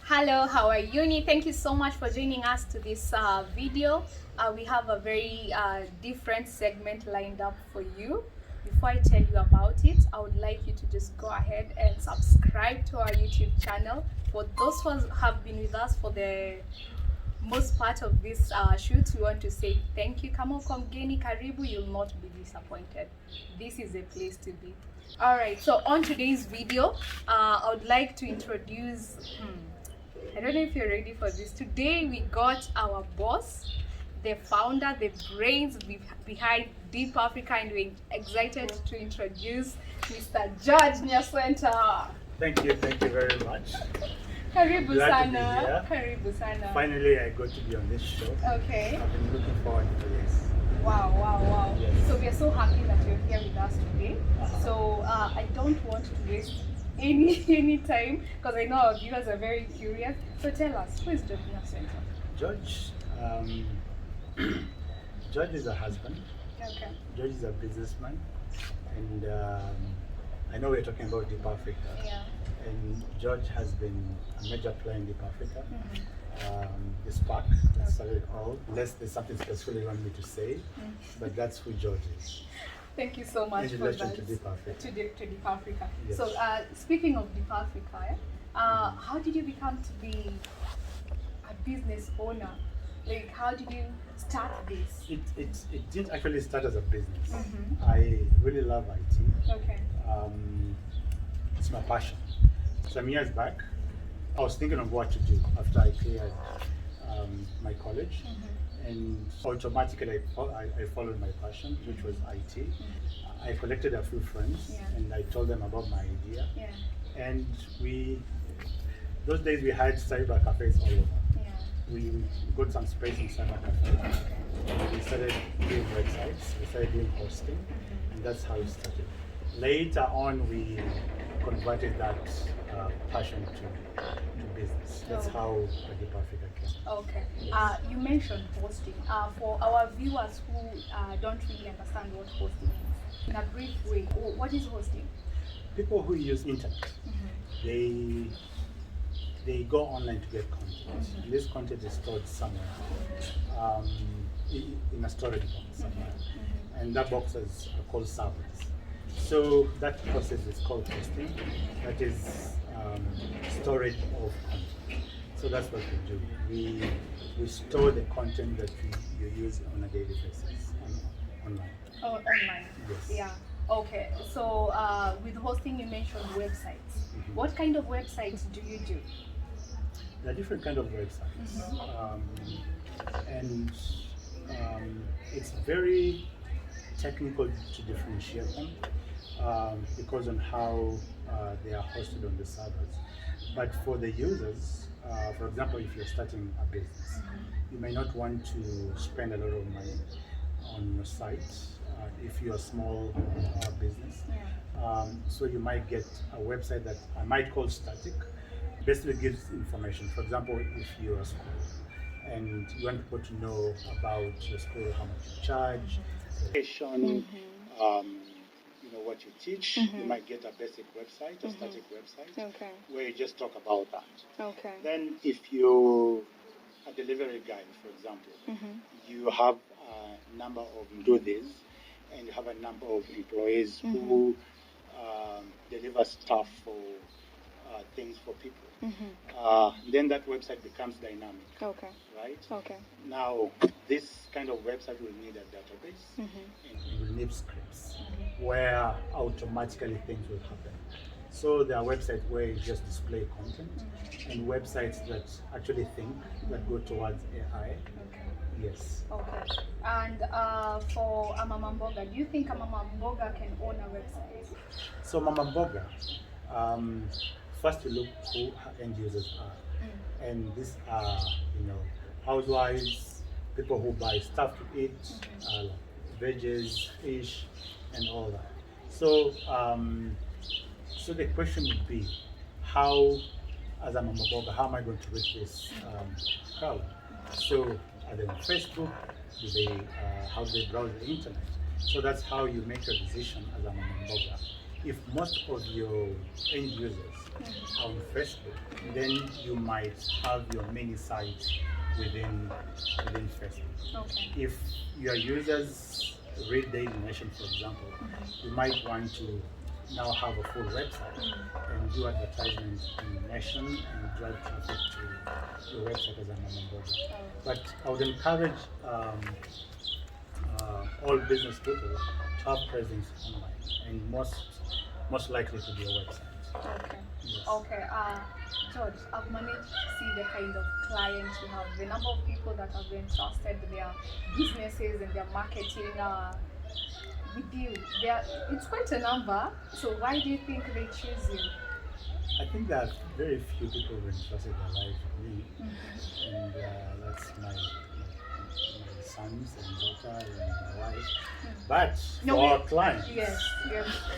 Hello, how are you? Thank you so much for joining us to this video. We have a very different segment lined up for you. Before I tell you about it, I would like you to just go ahead and subscribe to our YouTube channel. For those who have been with us for the most part of this shoot, we want to say thank you. Kama uko mgeni, karibu, you'll not be disappointed. This is a place to be. All right, so on today's video, I would like to introduce I don't know if you're ready for this. Today we got our boss, the founder, the brains behind Deep Africa, and we're excited to introduce Mr. George Nyaswenta. Thank you very much. Karibu sana. Karibu sana. Finally, I got to be on this show. Okay. I've been looking forward to this. Wow. Yes. So we are so happy that you're here with us today. So I don't want to waste any time because I know our viewers are very curious. So tell us, who is George Nyaswenta? George, George is a husband. Okay. George is a businessman, and I know we're talking about Deep Africa. Yeah. And George has been a major player in Deep Africa. The spark that started it all. Unless there's something specific you want me to say, but that's who George is. Thank you so much in for relation that. to Deep Africa. To Deep Africa. Yes. So speaking of Deep Africa, how did you become to be a business owner? Like, how did you start this? It didn't actually start as a business. I really love IT. Okay. It's my passion. Some years back, I was thinking of what to do after I cleared my college, and automatically I followed my passion, which was IT. I collected a few friends, and I told them about my idea. Yeah. And those days we had cyber cafes all over. Yeah. We got some space in cyber cafes. And we started doing websites, we started doing hosting, and that's how it started. Later on, we converted that passion to business. That's how Deep Africa came. Okay. Yes. You mentioned hosting. For our viewers who don't really understand what hosting is, in a brief way, what is hosting? People who use internet, they go online to get content. And this content is stored somewhere, in a storage box somewhere. And that box is called servers. So that process is called hosting. That is storage of content. So that's what we do. We store the content that you use on a daily basis online. Oh, online. Yes. Yeah. Okay. So with hosting, you mentioned websites. What kind of websites do you do? There are different kind of websites, and it's very technical to differentiate them because on how they are hosted on the servers. But for the users, for example, if you're starting a business, you may not want to spend a lot of money on your site if you're a small business. So you might get a website that I might call static. Basically gives information. For example, if you're a school and you want people to know about your school, how much you charge, location, you know what you teach, you might get a basic website, a static website, where you just talk about that. Okay. Then if you're a delivery guy, for example, you have a number of do this, and you have a number of employees who deliver stuff for things for people. Then that website becomes dynamic. Okay. Right? Okay. Now, this kind of website will need a database and it will need scripts where automatically things will happen. So there are websites where you just display content and websites that actually think, that go towards AI. Okay. Yes. Okay. And for a Mama Mboga, do you think a Mama Mboga can own a website? So Mama Mboga, first we look who her end users are, and these are, you know, housewives, people who buy stuff to eat, like veggies, fish, and all that. So, so the question would be, how, as a Mama Mboga, how am I going to reach this crowd? So, are they on Facebook? Do they, how do they browse the internet? So that's how you make your decision as a Mama Mboga. If most of your end users on Facebook, then you might have your mini site within Facebook. Okay. If your users read Daily Nation, for example, you might want to now have a full website and do advertisement in Nation and drive traffic to your website as a member. But I would encourage all business people to have presence online, and most likely to be a website. Okay. Yes. Okay. George, I've managed to see the kind of clients you have, the number of people that have entrusted their businesses and their marketing with you. It's quite a number. So why do you think they choose you? I think that very few people were entrusted their life with me, and that's my sons and daughter and my wife. But for our clients, Yes.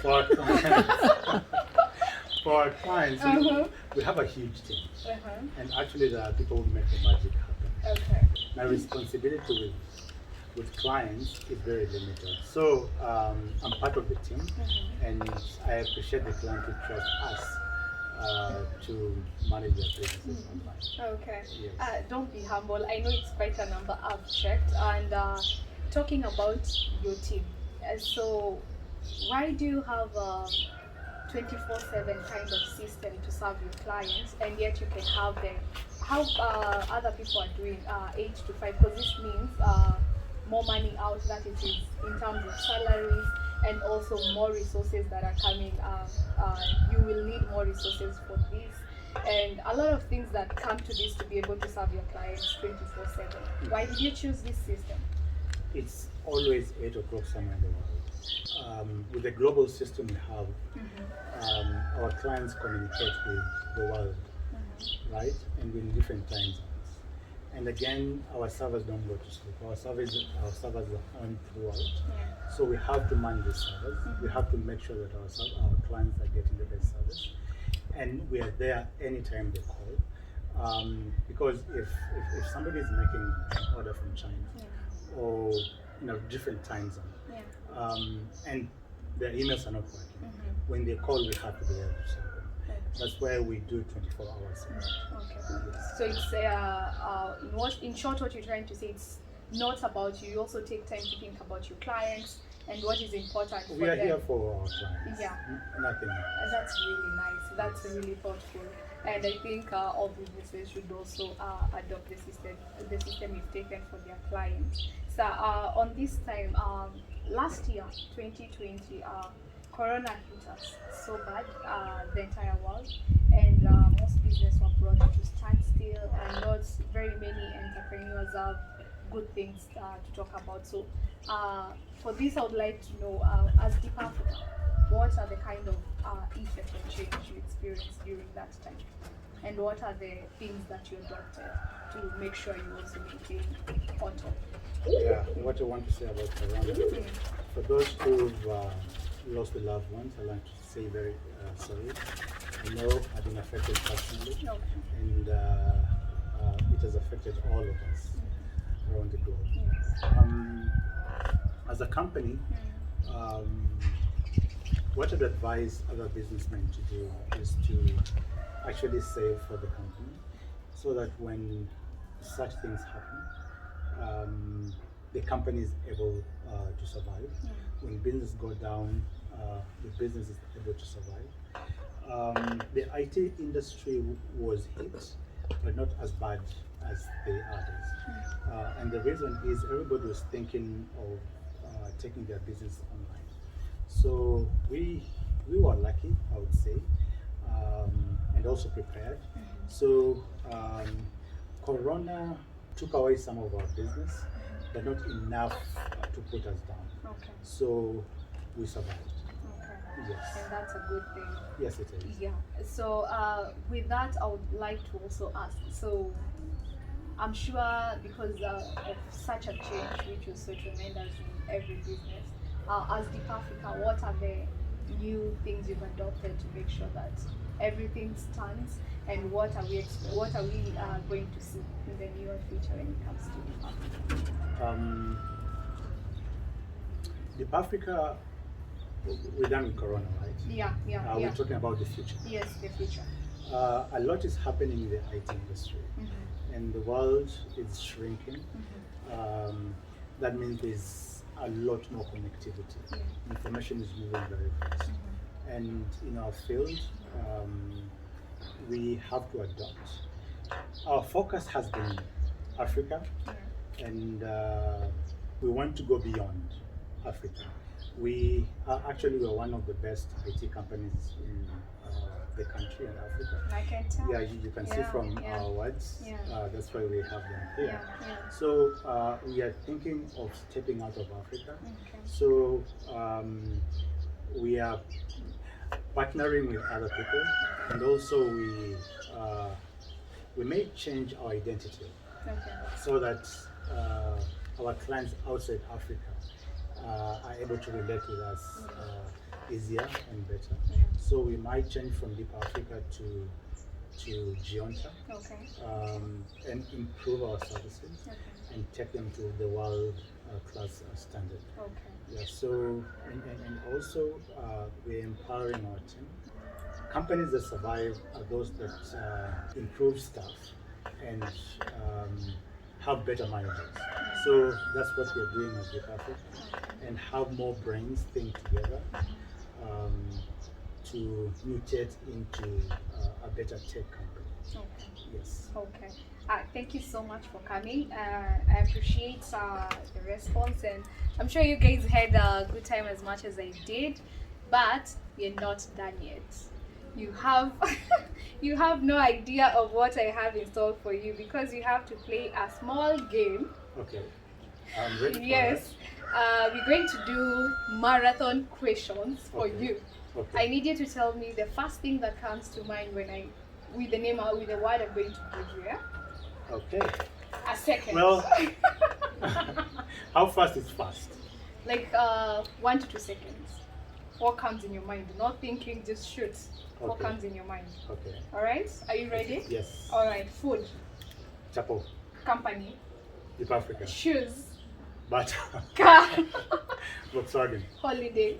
for our clients, for our clients, we have a huge team, and actually there are people who make the magic happen. Okay. My responsibility with clients is very limited. So I'm part of the team, and I appreciate the client to trust us to manage their businesses online. Okay. Yes. Don't be humble. I know it's quite a number I've checked. And talking about your team, so why do you have a 24/7 kind of system to serve your clients, and yet you can have them? How other people are doing 8 to 5? Because this means more money out, that it is in terms of salaries, and also more resources that are coming. You will need more resources for this, and a lot of things that come to this to be able to serve your clients 24/7. Why did you choose this system? It's always 8 o'clock somewhere in the world. With the global system we have, our clients communicate with the world, right? And in different time zones. And again, our servers don't go to sleep. Our servers are on throughout. So we have to manage the servers. We have to make sure that our clients are getting the best service. And we are there anytime they call. Because if somebody is making an order from China or different time zone, and their emails are not working, when they call, we have to be able to serve them. That's why we do 24 hours. Okay. So it's in short, what you're trying to say, it's not about you. You also take time to think about your clients and what is important for them. We are here for our clients. Yeah. Nothing else. And that's really nice. That's really thoughtful. And I think all businesses should also adopt the system you've taken for their clients. So on this time, last year, 2020, Corona hit us so bad, the entire world, and most businesses were brought to standstill, and not very many entrepreneurs have good things to talk about. So for this, I would like to know, as Deep Africa, what are the kind of effect or change you experienced during that time? And what are the things that you adopted to make sure you also maintain on top? Yeah, what I want to say about Corona, for those who've lost their loved ones, I'd like to say very sorry. I know I've been affected personally, and it has affected all of us around the globe. As a company, what I'd advise other businessmen to do is to actually save for the company, so that when such things happen, the company is able to survive. When business go down, the business is able to survive. The IT industry was hit, but not as bad as the others. And the reason is everybody was thinking of taking their business online. So we were lucky, I would say, and also prepared. So Corona took away some of our business, but not enough to put us down. Okay. So we survived. Okay. Yes. And that's a good thing. Yes, it is. Yeah. So with that, I would like to also ask. So I'm sure because of such a change, which was so tremendous in every business, as Deep Africa, what are the new things you've adopted to make sure that everything stands, and what are we going to see in the near future when it comes to Deep Africa? Deep Africa we're done with Corona, right? Yeah, We're talking about the future. Yes, the future. A lot is happening in the IT industry, and the world is shrinking. That means there's a lot more connectivity. Information is moving very fast, and in our field, we have to adapt. Our focus has been Africa, and we want to go beyond Africa. We are actually we're one of the best IT companies in the country and Africa. I can tell. Yeah, you can see from our words. Yeah. That's why we have them here. Yeah. So we are thinking of stepping out of Africa. Okay. So we are partnering with other people, and also we may change our identity so that our clients outside Africa are able to relate with us easier and better. So we might change from Deep Africa to Gionta, and improve our services and take them to the world class standard. Yeah, so and also we're empowering our team. Companies that survive are those that improve staff and have better managers. So that's what we're doing as Deep Africa, and have more brains think together to mutate into a better tech company. Yes. Okay. Thank you so much for coming. I appreciate the response, and I'm sure you guys had a good time as much as I did, but we're not done yet. You have you have no idea of what I have in store for you, because you have to play a small game. Okay. I'm ready. Yes. We're going to do marathon questions for you. Okay. I need you to tell me the first thing that comes to mind with the word I'm going to give you. Yeah? Okay. A second. Well, how fast is fast? Like 1 to 2 seconds. What comes in your mind? Not thinking, just shoot. What comes in your mind? Okay. All right. Are you ready? Yes. All right. Food. Chapo. Company. Deep Africa. Shoes. Butter. Car. Volkswagen. Holiday.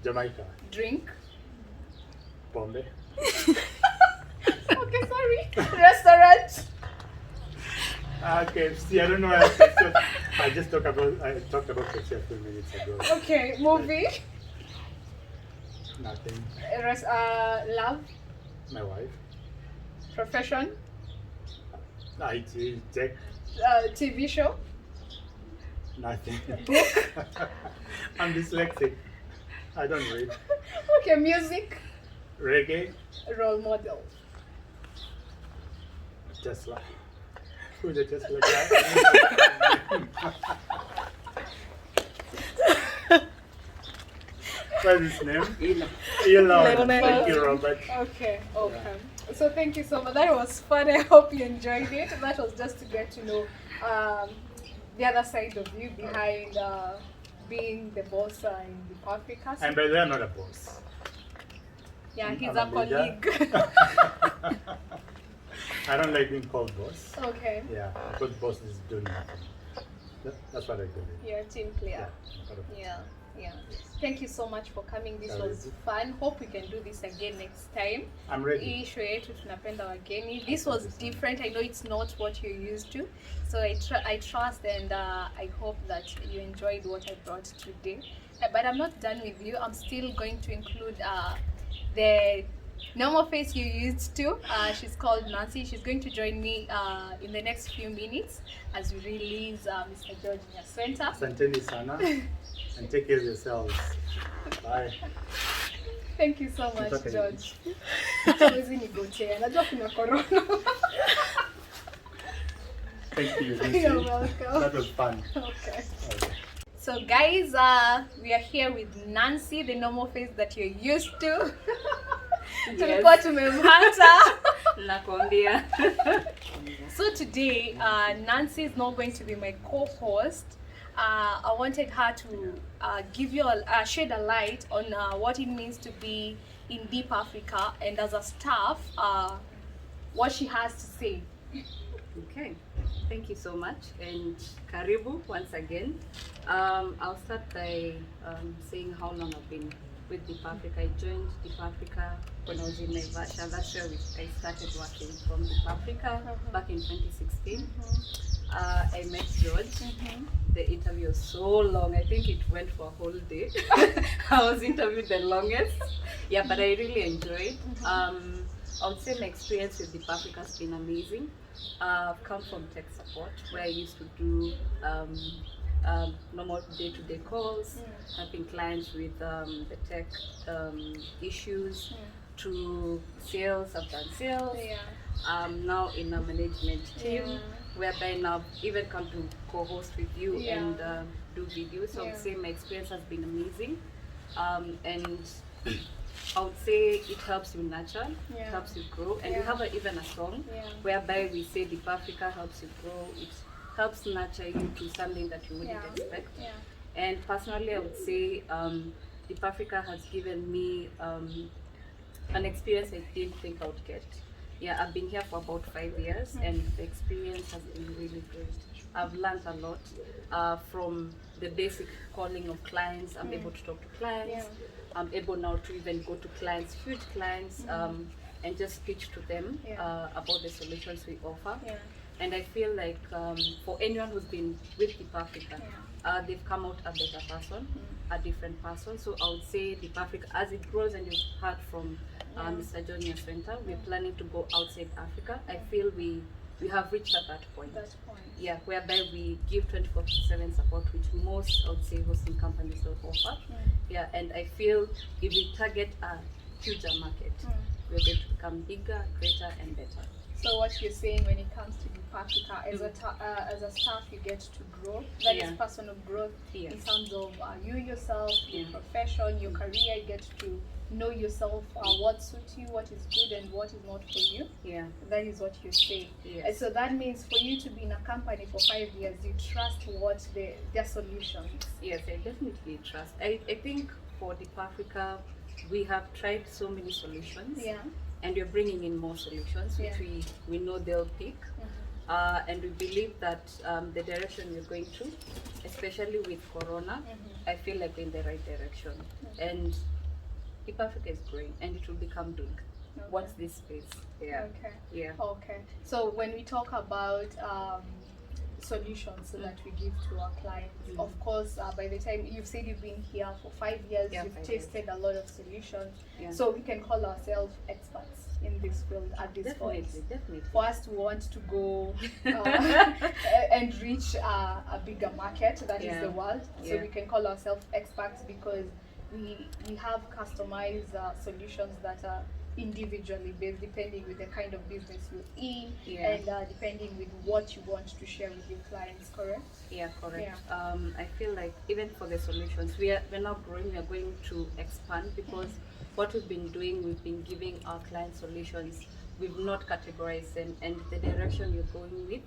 Jamaica. Drink. Pombe. Okay, sorry. Restaurant. Okay. See, I don't know. I talked about KFC a few minutes ago. Okay. Movie. Nothing. Love. My wife. Profession. IT, tech. TV show. Nothing. Book. I'm dyslexic. I don't read. Okay, music. Reggae. Role model. Tesla. Who's the Tesla guy? What's his name? Elon. Thank you, Robert. Okay. So thank you so much. That was fun. I hope you enjoyed it. That was just to get to know the other side of you behind being the boss in Deep Africa. And by the way, I'm not a boss. Yeah, he's I'm a a leader. colleague. I don't like being called boss. Okay. Yeah, because boss is doing nothing. That's what I believe. You're a team player. Yeah. Thank you so much for coming. This was fun. Hope we can do this again next time. I'm ready. Hii show yetu tunapenda wageni. This was different. I know it's not what you're used to. So I trust and I hope that you enjoyed what I brought today. But I'm not done with you. I'm still going to include the normal face you used to. She's called Nancy. She's going to join me in the next few minutes as we release Mr. George Nyaswenta. Asanteni sana. And take care of yourselves. Bye. Thank you so much, George. Hatuwezi nigotea. Najua kuna corona. Thank you, Lucy. You're welcome. That was fun. Okay. So guys, we are here with Nancy, the normal face that you're used to. Tulikuwa tumempata. Nakwambia. So today, Nancy is not going to be my co-host. I wanted her to give you shed a light on what it means to be in Deep Africa, and as a staff, what she has to say. Okay. Thank you so much, and karibu once again. I'll start by saying how long I've been with Deep Africa. I joined Deep Africa when I was in Naivasha. That's where I started working from Deep Africa back in 2016. I met George. The interview was so long. I think it went for a whole day. I was interviewed the longest. Yeah, but I really enjoyed. I would say my experience with Deep Africa has been amazing. I've come from tech support where I used to do normal day-to-day calls, helping clients with the tech issues, to sales. I've done sales. Now in a management team, whereby now I've even come to co-host with you and do videos. So I would say my experience has been amazing, and I would say it helps you nurture, it helps you grow, and we have even a song whereby we say Deep Africa helps you grow. It helps nurture you to something that you wouldn't expect. And personally, I would say Deep Africa has given me an experience I didn't think I would get. Yeah, I've been here for about 5 years, and the experience has been really great. I've learned a lot from the basic calling of clients. I'm able to talk to clients. I'm able now to even go to clients, huge clients, and just pitch to them about the solutions we offer. And I feel like for anyone who's been with Deep Africa, they've come out a better person, a different person. So I would say Deep Africa, as it grows, and you've heard from Mr. John Center, we're planning to go outside Africa. I feel we have reached at that point. Yeah, whereby we give 24/7 support, which most, I would say, hosting companies don't offer. Yeah, and I feel if we target a huger market, we're going to become bigger, greater, and better. So what you're saying when it comes to Deep Africa, as a staff, you get to grow. That is personal growth in terms of you yourself, your profession, your career. You get to know yourself, what suits you, what is good, and what is not for you. That is what you're saying. And so that means for you to be in a company for 5 years, you trust what their solutions. Yes, I definitely trust. I think for Deep Africa, we have tried so many solutions. And we're bringing in more solutions, which we know they'll pick. And we believe that the direction we're going to, especially with Corona, I feel like we're in the right direction. And Deep Africa is growing, and it will become big. Watch this space. Okay. So when we talk about solutions that we give to our clients, of course, by the time you've said you've been here for 5 years, you've tasted a lot of solutions. So we can call ourselves experts in this field at this point. Definitely. For us to want to go and reach a bigger market, that is the world. So we can call ourselves experts because we have customized solutions that are individually based, depending with the kind of business you're in and depending with what you want to share with your clients. Correct? Yeah, correct. I feel like even for the solutions, we're now growing. We are going to expand because what we've been doing, we've been giving our clients solutions. We've not categorized them, and the direction we're going with,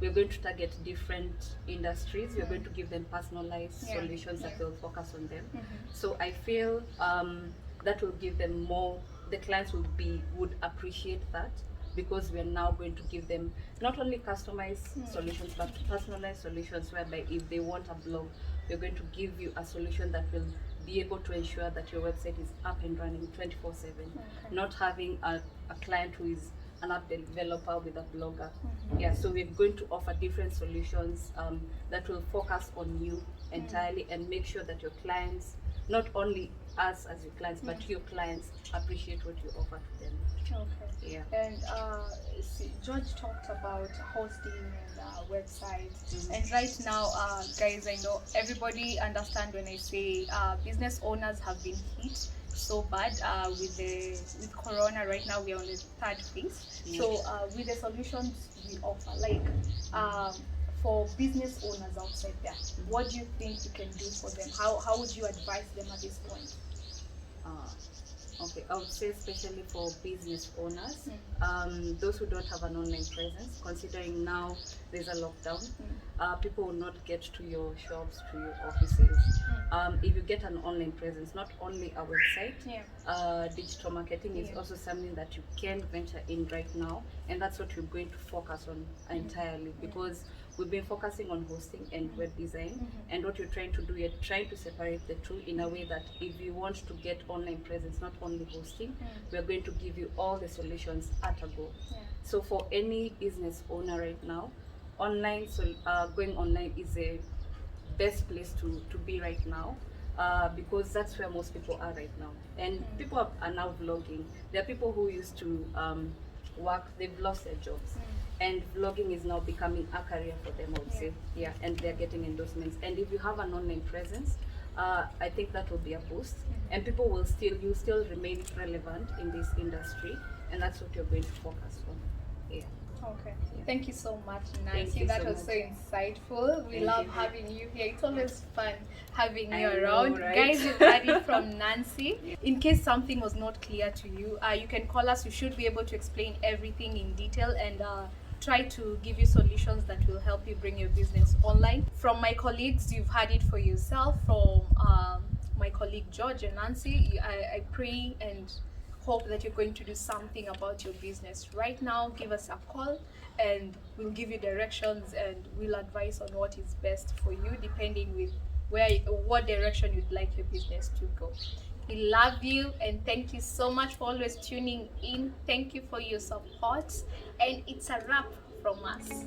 we're going to target different industries. We're going to give them personalized solutions that will focus on them. So I feel that will give them more. The clients would appreciate that because we are now going to give them not only customized solutions but personalized solutions, whereby if they want a blog, we're going to give you a solution that will be able to ensure that your website is up and running 24/7. Not having a client who is an app developer with a blogger. So we're going to offer different solutions that will focus on you entirely and make sure that your clients, not only us as your clients, but your clients appreciate what you offer to them. And George talked about hosting and websites. And right now, guys, I know everybody understand when I say business owners have been hit so bad with Corona. Right now, we are on the 3rd phase. So with the solutions we offer, like for business owners outside there, what do you think you can do for them? How would you advise them at this point? Okay, I would say especially for business owners, those who don't have an online presence, considering now there's a lockdown, people will not get to your shops, to your offices. If you get an online presence, not only a website, digital marketing is also something that you can venture in right now, and that's what we're going to focus on entirely, because we've been focusing on hosting and web design, and what you're trying to do, you're trying to separate the two in a way that if you want to get online presence, not only hosting, we're going to give you all the solutions at a go. So for any business owner right now, online, going online is a best place to be right now, because that's where most people are right now, and people are now vlogging. There are people who used to work, they've lost their jobs, and vlogging is now becoming a career for them, I would say. And they're getting endorsements, and if you have an online presence, I think that will be a boost, and people will still remain relevant in this industry, and that's what you're going to focus on. Okay. Thank you so much, Nancy. You that so was much. so insightful. We Thank love you. having you here. It's always fun having you I know, around. right? Guys, you've heard it from Nancy. In case something was not clear to you, you can call us. We should be able to explain everything in detail and try to give you solutions that will help you bring your business online. From my colleagues, you've heard it for yourself. From my colleague George and Nancy, I pray and hope that you're going to do something about your business. Right now, give us a call and we'll give you directions and we'll advise on what is best for you, depending with what direction you'd like your business to go. We love you and thank you so much for always tuning in. Thank you for your support, and it's a wrap from us.